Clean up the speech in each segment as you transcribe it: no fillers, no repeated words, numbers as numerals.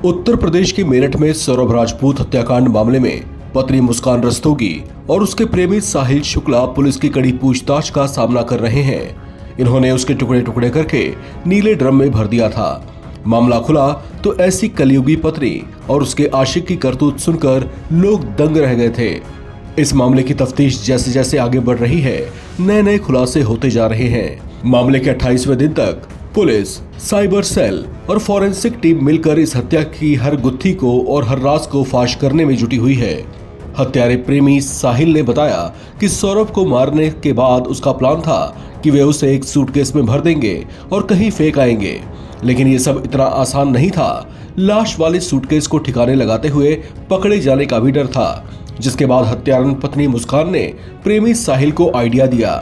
उत्तर प्रदेश के मेरठ में सौरभ राजपूत हत्याकांड मामले में पत्नी मुस्कान रस्तोगी और उसके प्रेमी साहिल शुक्ला पुलिस की कड़ी पूछताछ का सामना कर रहे हैं। इन्होंने उसके टुकड़े टुकड़े करके नीले ड्रम में भर दिया था। मामला खुला तो ऐसी कलयुगी पत्नी और उसके आशिक की करतूत सुनकर लोग दंग रह गए थे। इस मामले की तफ्तीश जैसे जैसे आगे बढ़ रही है, नए नए खुलासे होते जा रहे हैं। मामले के 28वें दिन तक पुलिस, साइबर सेल और फॉरेंसिक टीम मिलकर इस हत्या की हर गुत्थी को और हर राज को फाश करने में जुटी हुई है। हत्यारे प्रेमी साहिल ने बताया कि सौरभ को मारने के बाद उसका प्लान था कि वे उसे एक सूटकेस में भर देंगे और कहीं फेंक आएंगे, लेकिन ये सब इतना आसान नहीं था। लाश वाले सूटकेस को ठिकाने लगाते हुए पकड़े जाने का भी डर था, जिसके बाद हत्यारन पत्नी मुस्कान ने प्रेमी साहिल को आइडिया दिया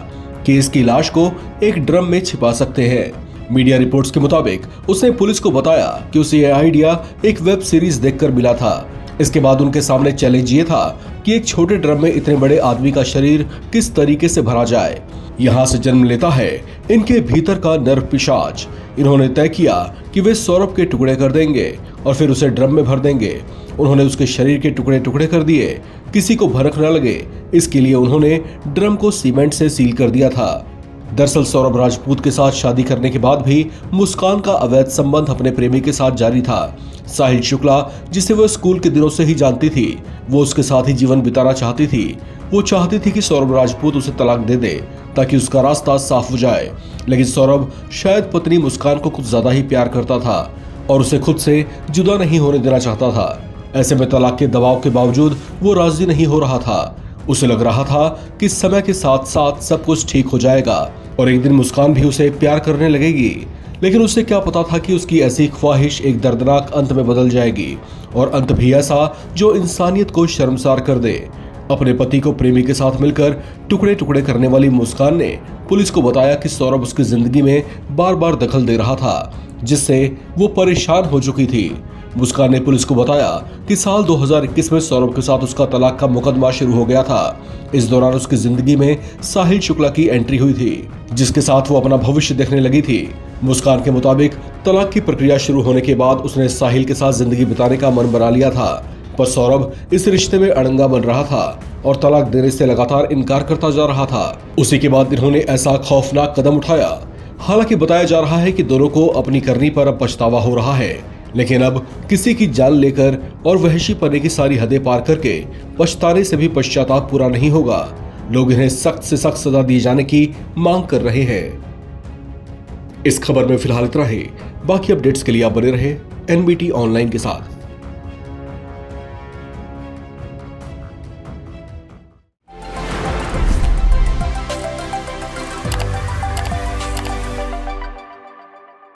कि इसकी लाश को एक ड्रम में छिपा सकते हैं। मीडिया रिपोर्ट्स के मुताबिक उसने पुलिस को बताया कि उसे यह आइडिया एक वेब सीरीज देखकर मिला था। इसके बाद उनके सामने चैलेंज ये था कि एक छोटे ड्रम में इतने बड़े आदमी का शरीर किस तरीके से भरा जाए। यहाँ से जन्म लेता है इनके भीतर का नर पिशाच। इन्होंने तय किया कि वे सौरभ के टुकड़े कर देंगे और फिर उसे ड्रम में भर देंगे। उन्होंने उसके शरीर के टुकड़े टुकड़े कर दिए, किसी को भनक न लगे इसके लिए उन्होंने ड्रम को सीमेंट से सील कर दिया था। दरअसल सौरभ राजपूत के साथ शादी करने के बाद भी मुस्कान का अवैध संबंध अपने प्रेमी के साथ जारी था। साहिल शुक्ला, जिसे वो स्कूल के दिनों से ही जानती थी, वो उसके साथ ही जीवन बिताना चाहती थी। वो चाहती थी कि सौरभ राजपूत उसे तलाक दे दे ताकि उसका रास्ता साफ हो जाए, लेकिन सौरभ शायद पत्नी मुस्कान को कुछ ज्यादा ही प्यार करता था और उसे खुद से जुदा नहीं होने देना चाहता था। ऐसे में तलाक के दबाव के बावजूद वो राजी नहीं हो रहा था। उसे लग रहा था कि समय के साथ साथ सब कुछ ठीक हो जाएगा और एक दिन मुस्कान भी उसे प्यार करने लगेगी, लेकिन उसे क्या पता था कि उसकी ऐसी ख्वाहिश एक दर्दनाक अंत में बदल जाएगी, और अंत भी ऐसा जो इंसानियत को शर्मसार कर दे। अपने पति को प्रेमी के साथ मिलकर टुकड़े टुकड़े करने वाली मुस्कान ने पुलिस को बताया कि सौरभ उसकी जिंदगी में बार बार दखल दे रहा था, जिससे वो परेशान हो चुकी थी। मुस्कान ने पुलिस को बताया कि साल 2021 में सौरभ के साथ उसका तलाक का मुकदमा शुरू हो गया था। इस दौरान उसकी जिंदगी में साहिल शुक्ला की एंट्री हुई थी, जिसके साथ वो अपना भविष्य देखने लगी थी। मुस्कान के मुताबिक तलाक की प्रक्रिया शुरू होने के बाद उसने साहिल के साथ जिंदगी बिताने का मन बना लिया था, पर सौरभ इस रिश्ते में अड़ंगा बन रहा था और तलाक देने से लगातार इनकार करता जा रहा था। उसी के बाद इन्होंने ऐसा खौफनाक कदम उठाया। हालांकि बताया जा रहा है कि दोनों को अपनी करनी पर अब पछतावा हो रहा है, लेकिन अब किसी की जान लेकर और वहशी पने की सारी हदें पार करके पछताने से भी पश्चाताप पूरा नहीं होगा। लोग इन्हें सख्त से सख्त सजा दिए जाने की मांग कर रहे हैं। इस खबर में फिलहाल इतना ही। बाकी अपडेट्स के लिए आप बने रहे NBT ऑनलाइन के साथ।